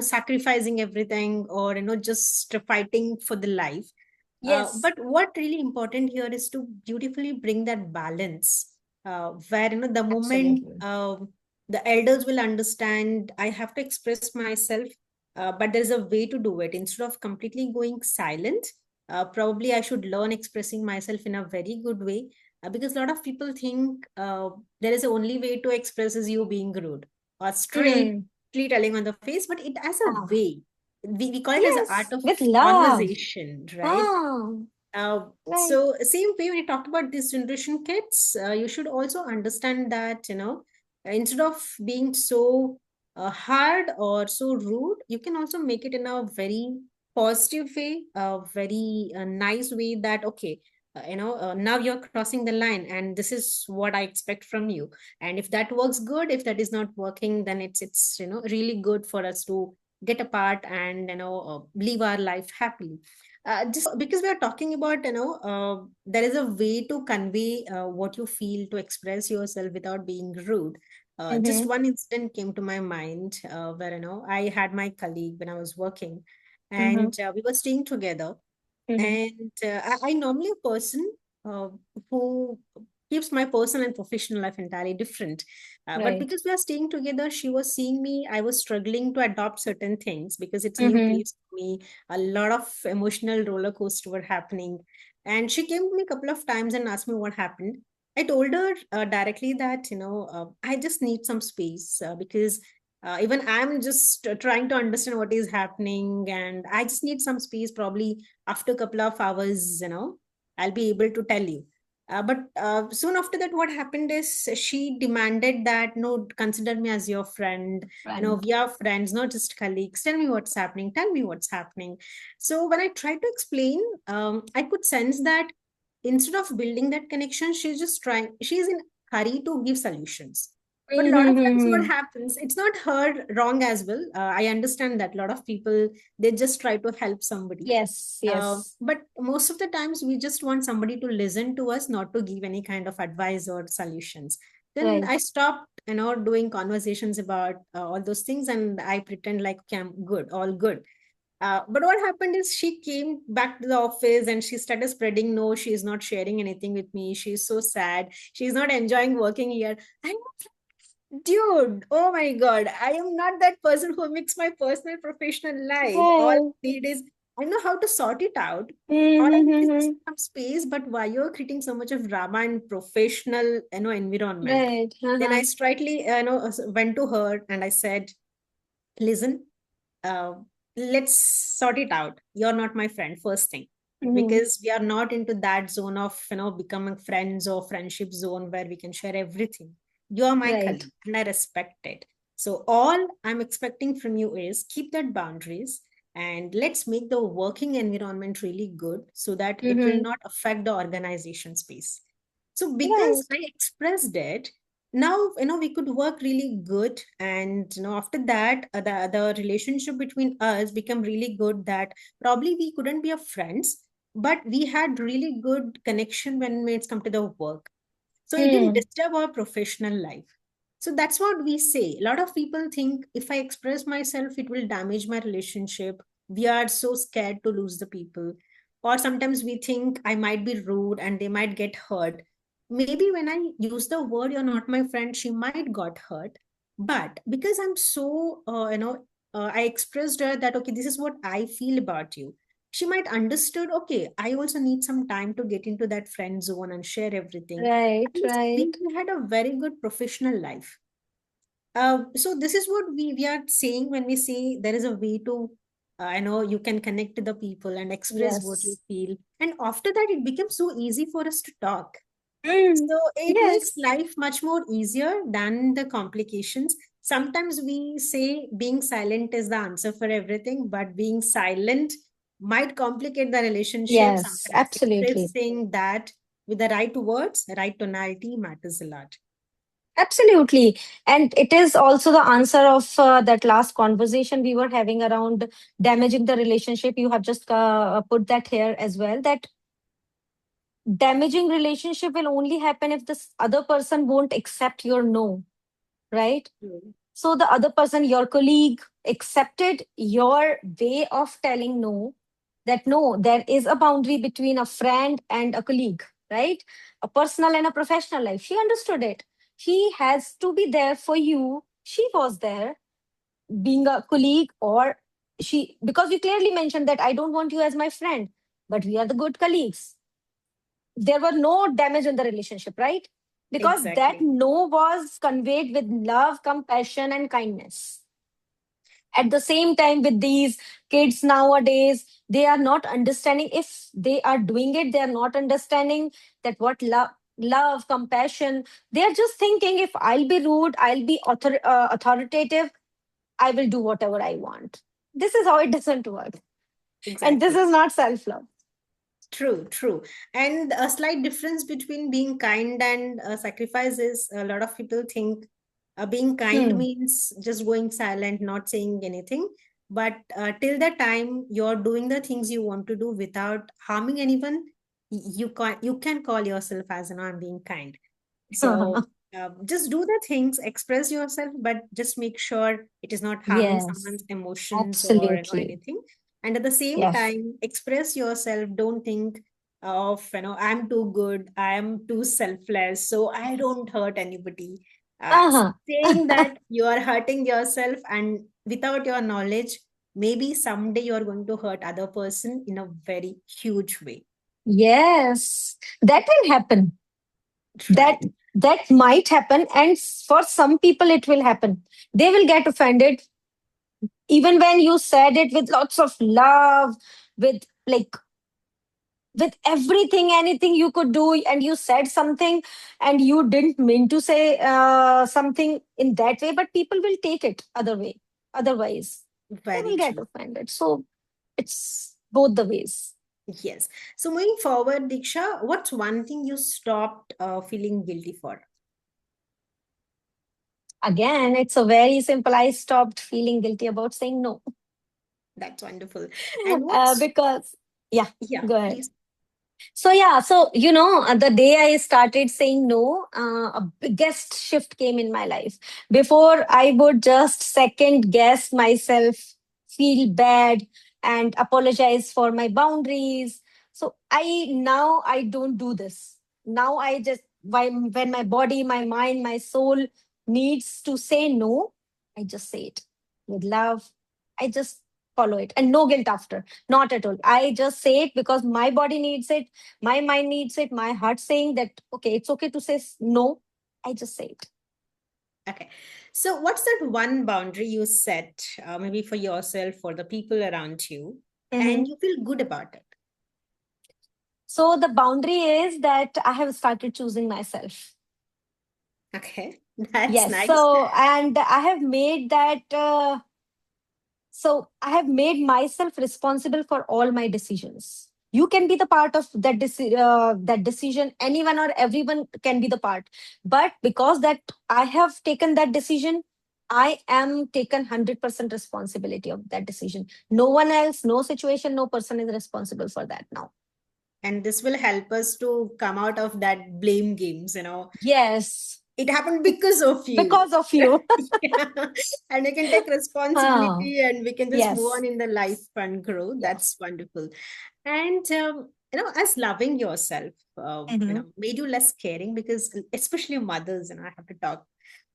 sacrificing everything, or, just fighting for the life. Yes. But what really important here is to beautifully bring that balance, where, the moment Absolutely. the elders will understand I have to express myself, but there's a way to do it. Instead of completely going silent, probably I should learn expressing myself in a very good way, because a lot of people think there is a only way to express is you being rude or Mm. straightly telling on the face, but it has a Ah. way. We call it as the art Yes. of With love. conversation, right? Ah. Right. So same way when you talked about this generation kids, you should also understand that, instead of being so hard or so rude, you can also make it in a very positive way, a very nice way, that okay, now you're crossing the line and this is what I expect from you. And if that works, good. If that is not working, then it's really good for us to get apart and live our life happily. Just because we are talking about, there is a way to convey what you feel, to express yourself without being rude. Just Mm-hmm. one incident came to my mind, where, I had my colleague when I was working, Mm-hmm. and we were staying together. Mm-hmm. And I normally a person uh, who keeps my personal and professional life entirely different. But Right. because we are staying together, she was seeing me. I was struggling to adopt certain things because it's a new Mm-hmm. place for me. A lot of emotional roller coaster were happening. And she came to me a couple of times and asked me what happened. I told her directly that, I just need some space, because even I'm just trying to understand what is happening, and I just need some space. Probably after a couple of hours, I'll be able to tell you. But soon after that, what happened is she demanded that, no, consider me as your friend. Right. We are friends, not just colleagues. Tell me what's happening. Tell me what's happening. So when I tried to explain, I could sense that instead of building that connection, she's in hurry to give solutions. But a lot of times what Mm-hmm. happens, it's not her wrong as well. I understand that a lot of people, they just try to help somebody. Yes. Yes. But most of the times we just want somebody to listen to us, not to give any kind of advice or solutions. Then Right. I stopped, doing conversations about all those things, and I pretend like, okay, I'm good, all good. But what happened is she came back to the office and she started spreading, no, she's not sharing anything with me. She's so sad. She's not enjoying working here. And dude, oh my God, I am not that person who mix my personal professional life. All I Right. need is, I know how to sort it out. All I need is just Mm-hmm. some space. But why you're creating so much of drama in professional, environment? Right. Then I Uh-huh. straightly, went to her and I said, listen, uh, let's sort it out. You're not my friend, first thing, Mm-hmm. because we are not into that zone of, becoming friends or friendship zone where we can share everything. You're my Right. colleague and I respect it. So all I'm expecting from you is keep that boundaries, and let's make the working environment really good so that it will Mm-hmm. not affect the organization space. So because Right. I expressed it, now we could work really good. And after that, the relationship between us become really good, that probably we couldn't be a friends, but we had really good connection when it's come to the work. So it didn't Mm. disturb our professional life. So that's what we say. A lot of people think if I express myself, it will damage my relationship. We are so scared to lose the people. Or sometimes we think I might be rude and they might get hurt. Maybe when I use the word, you're not my friend, she might got hurt. But because I'm so, I expressed her that, okay, this is what I feel about you, she might understood, okay, I also need some time to get into that friend zone and share everything. Right, And we right. had a very good professional life. So this is what we are saying when we say there is a way to, I know you can connect to the people and express what you Yes. feel. And after that, it becomes so easy for us to talk. Mm, So it makes yes. life much more easier than the complications. Sometimes we say being silent is the answer for everything, but being silent might complicate the relationship. Yes, Sometimes absolutely. expressing that with the right words, right tonality matters a lot. Absolutely. And it is also the answer of that last conversation we were having around damaging the relationship. You have just put that here as well, that damaging relationship will only happen if this other person won't accept your no, right? Mm. So the other person, your colleague, accepted your way of telling no, that no, there is a boundary between a friend and a colleague, right? A personal and a professional life. She understood it. She has to be there for you. She was there being a colleague, or she, because you clearly mentioned that I don't want you as my friend, but we are the good colleagues. There were no damage in the relationship, right? Because that Exactly. no was conveyed with love, compassion, and kindness. At the same time, with these kids nowadays, they are not understanding. If they are doing it, they are not understanding that what love, compassion. They are just thinking, if I'll be rude, I'll be authoritative, I will do whatever I want. This is how it doesn't work, and this Exactly. is not self love. True, true. And a slight difference between being kind and sacrifice is a lot of people think being kind Hmm. means just going silent, not saying anything. But till the time you're doing the things you want to do without harming anyone, you can call yourself as an I'm being kind. So just do the things, express yourself, but just make sure it is not harming Yes, someone's emotions or absolutely. anything. And at the same Yes. time, express yourself. Don't think of, I'm too good, I am too selfless, so I don't hurt anybody. Uh Saying huh. that you are hurting yourself, and without your knowledge, maybe someday you are going to hurt other person in a very huge way. Yes, that will happen. That Right. that might happen, and for some people, it will happen. They will get offended, even when you said it with lots of love, with like with everything, anything you could do, and you said something, and you didn't mean to say something in that way, but people will take it other way. Otherwise, they Very will get true. offended. So it's both the ways. Yes. So moving forward, Diksha, what's one thing you stopped feeling guilty for? Again, it's a very simple. I stopped feeling guilty about saying no. That's wonderful. And what's, Because, yeah, yeah, go ahead. please. So yeah, so the day I started saying no, a biggest shift came in my life. Before, I would just second guess myself, feel bad, and apologize for my boundaries. So I don't do this. Now I just, when my body, my mind, my soul needs to say no, I just say it with love. I just follow it, and no guilt after. Not at all. I just say it because my body needs it, my mind needs it, my heart saying that, okay, it's okay to say no. I just say it. Okay. So what's that one boundary you set, maybe for yourself, for the people around you, Mhm. and you feel good about it? So the boundary is that I have started choosing myself. Okay. That's Yes. nice. So, and I have made that. So I have made myself responsible for all my decisions. You can be the part of that decision. Anyone or everyone can be the part. But because that I have taken that decision, I am taken 100% responsibility of that decision. No one else, no situation, no person is responsible for that now. And this will help us to come out of that blame games. Yes, It happened because of you. because of you. Yeah. And we can take Ah, responsibility and we can just move on yes. in the life and grow. Yes. That's wonderful. And as loving yourself, Mhm. made you less caring, because especially mothers, I have to talk.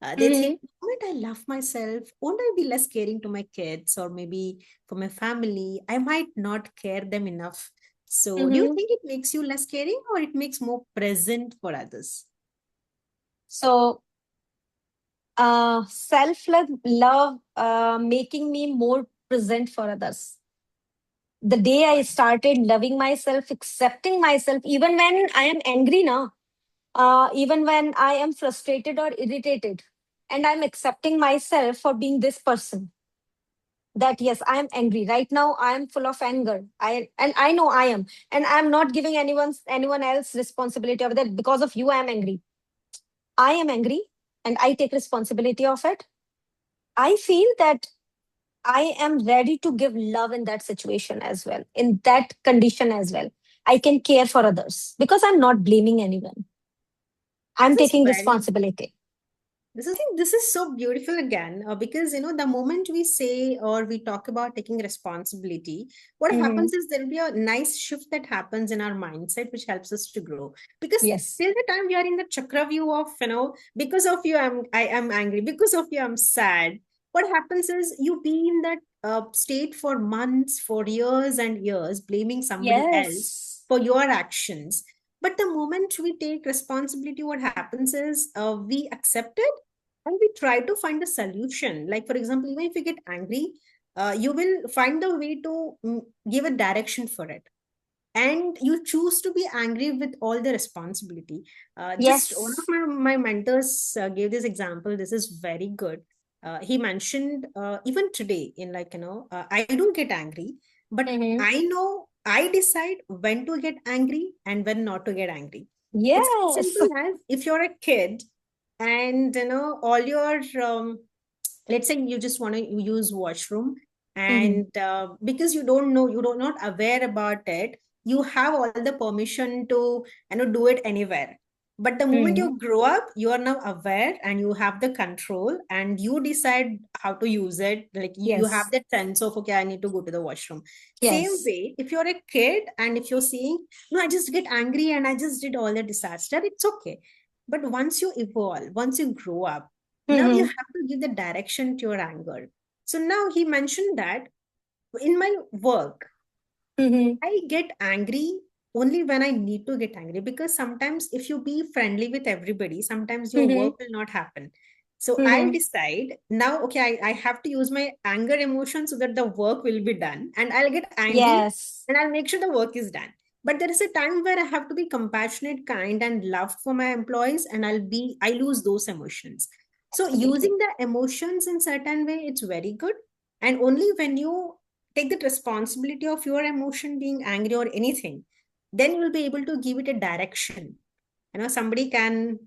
They think, Mm-hmm. the moment I love myself, won't I be less caring to my kids or maybe for my family? I might not care them enough. So, do you Mm-hmm. think it makes you less caring or it makes more present for others? So, self love making me more present for others. The day I started loving myself, accepting myself, even when I am angry now, even when I am frustrated or irritated, and I'm accepting myself for being this person. That yes, I am angry right now. I am full of anger. I know I am, and I'm not giving anyone else responsibility of that. Because of you, I am angry. I am angry, and I take responsibility of it. I feel that I am ready to give love in that situation as well, in that condition as well. I can care for others because I'm not blaming anyone. I'm This is taking very responsibility. This is, I think this is so beautiful again, because the moment we say or we talk about taking responsibility, what Hmm. happens is there will be a nice shift that happens in our mindset, which helps us to grow. Because Yes. till the time we are in the chakra view of, because of you I am angry, because of you I'm sad. What happens is you be in that state for months, for years and years, blaming somebody else Yes. for your actions. But the moment we take responsibility, what happens is we accept it and we try to find a solution. Like, for example, even if you get angry, you will find a way to give a direction for it. And you choose to be angry with all the responsibility. Just one of Yes. my mentors gave this example. This is very good. He mentioned, even today, in like, I don't get angry, but Hmm. I know I decide when to get angry and when not to get angry. It's Yes. simple as if you're a kid and all your let's say you just want to use washroom, Hmm. and because you don't know, you don't not aware about it, you have all the permission to do it anywhere. But the moment Hmm. you grow up, you are now aware and you have the control and you decide how to use it. Like you have Yes. that sense of, okay, I need to go to the washroom. Same Yes. way, if you're a kid and if you're seeing, no, I just get angry and I just did all the disaster, it's okay. But once you evolve, once you grow up, now you Hmm. have to give the direction to your anger. So now he mentioned that in my work, Hmm. I get angry only when I need to get angry, because sometimes if you be friendly with everybody, sometimes your Hmm. work will not happen. So I'll Hmm. decide now, okay, I have to use my anger emotion so that the work will be done. And I'll get angry Yes. and I'll make sure the work is done. But there is a time where I have to be compassionate, kind, and loved for my employees, and I lose those emotions. So Absolutely. using the emotions in certain way, it's very good. And only when you take that responsibility of your emotion being angry or anything, then you will be able to give it a direction. Somebody can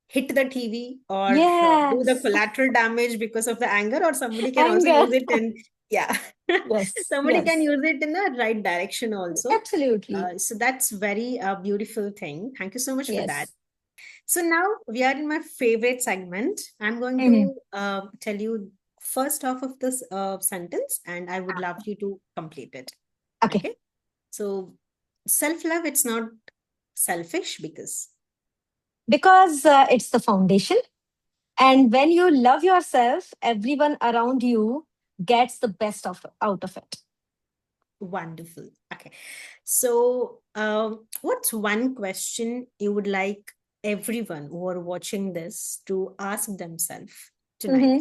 hit the TV or do the Yes. collateral damage because of the anger, or somebody can also Anger. use it in, yeah, Yes. somebody can Yes. use it in the right direction also. Absolutely. So that's very beautiful thing. Thank you so much for that. Yes. So now we are in my favorite segment. I'm going Hmm. to tell you first half of this sentence, and I would love you to complete it. Okay. Okay. So self love, it's not selfish because Because it's the foundation. And when you love yourself, everyone around you gets the best of out of it. wonderful. Okay. So, what's one question you would like everyone who are watching this to ask themselves tonight? Hmm.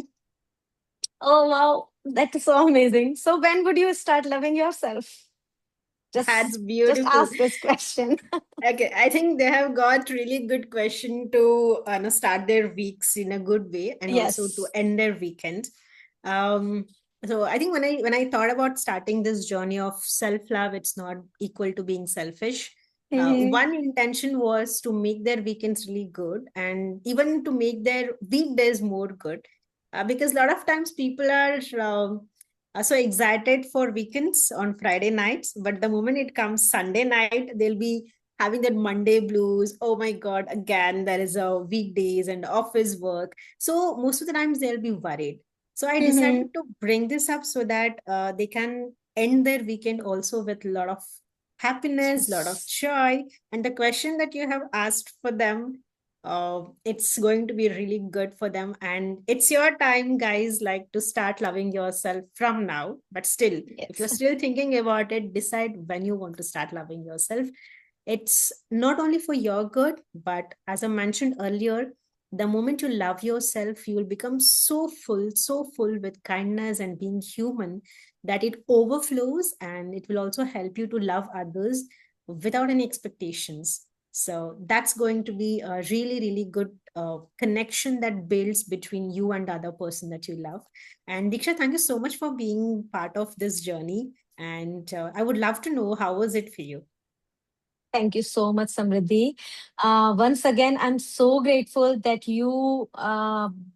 Oh wow, that is so amazing. So when would you start loving yourself? That's Just beautiful. ask this question. Okay, I think they have got really good question to start their weeks in a good way and also to Yes. end their weekend. Um, so I think when I thought about starting this journey of self love, it's not equal to being selfish. Hmm. One intention was to make their weekends really good and even to make their weekdays more good, because a lot of times people are so excited for weekends on Friday nights, but the moment it comes Sunday night, they'll be having that Monday blues. Oh my God, again, there is a weekdays and office work. So most of the times they'll be worried. So I Hmm. decided to bring this up so that they can end their weekend also with a lot of happiness, a lot of Yes. joy. And the question that you have asked for them, it's going to be really good for them. And it's your time, guys, like to start loving yourself from now. But still, if you're Yes. still thinking about it, decide when you want to start loving yourself. It's not only for your good, but as I mentioned earlier, the moment you love yourself, you will become so full with kindness and being human, that it overflows, and it will also help you to love others without any expectations. So that's going to be a really, really good connection that builds between you and the other person that you love. And Diksha, thank you so much for being part of this journey. And I would love to know, how was it for you? Thank you so much, Samriddhi. Once again, I'm so grateful that you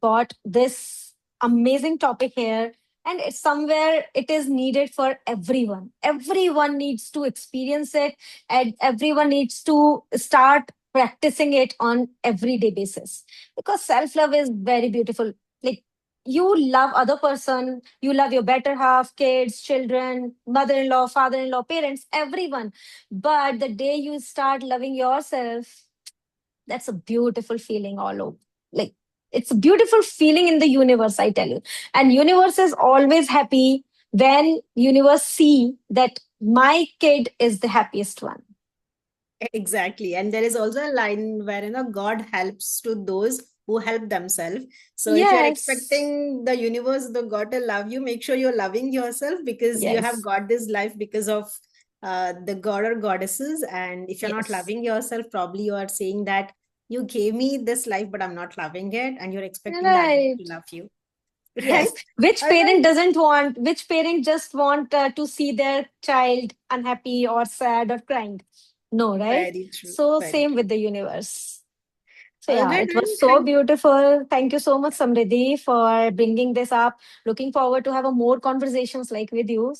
brought this amazing topic here. And it's somewhere it is needed for everyone. Everyone needs to experience it, and everyone needs to start practicing it on everyday basis. Because self-love is very beautiful. Like, you love other person, you love your better half, kids, children, mother-in-law, father-in-law, parents, everyone, but the day you start loving yourself, that's a beautiful feeling all over. Like, it's a beautiful feeling in the universe, I tell you. And universe is always happy when universe see that my kid is the happiest one. Exactly. And there is also a line where, God helps to those who help themselves. So if you're Yes. expecting the universe, the God to love you, make sure you're loving yourself, because you have Yes. got this life because of the God or goddesses. And if you're not Yes. loving yourself, probably you are saying that you gave me this life, but I'm not loving it. And you're expecting that Right. to love you. Right? Yes. Which All parent right. doesn't want, which parent just want to see their child unhappy or sad or crying? No, right? Very true. So Very same true. with the universe. So All yeah, right, it was then. so beautiful. Thank you so much, Samriddhi, for bringing this up. Looking forward to have a more conversations like with you.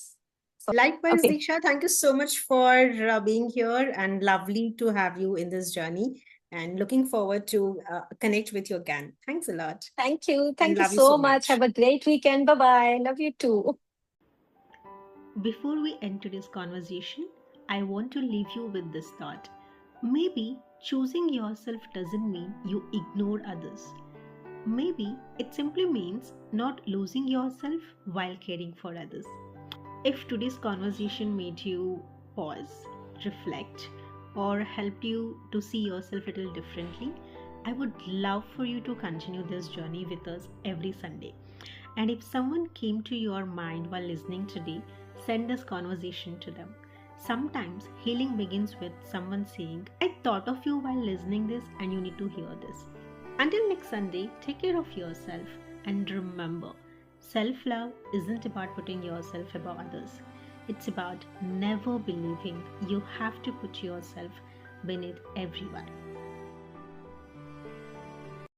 Likewise, Okay. Diksha, thank you so much for being here, and lovely to have you in this journey. And looking forward to connect with you again. Thanks a lot, Thank you. and Thank you love you so so much. much. Have a great weekend. Bye bye. Love you too. Before we end today's conversation, I want to leave you with this thought. Maybe choosing yourself doesn't mean you ignore others. Maybe it simply means not losing yourself while caring for others. If today's conversation made you pause, reflect, or helped you to see yourself a little differently, I would love for you to continue this journey with us every Sunday. And if someone came to your mind while listening today, send this conversation to them. Sometimes healing begins with someone saying, I thought of you while listening this and you need to hear this. Until next Sunday, take care of yourself and remember, self love isn't about putting yourself above others. It's about never believing you have to put yourself beneath everyone.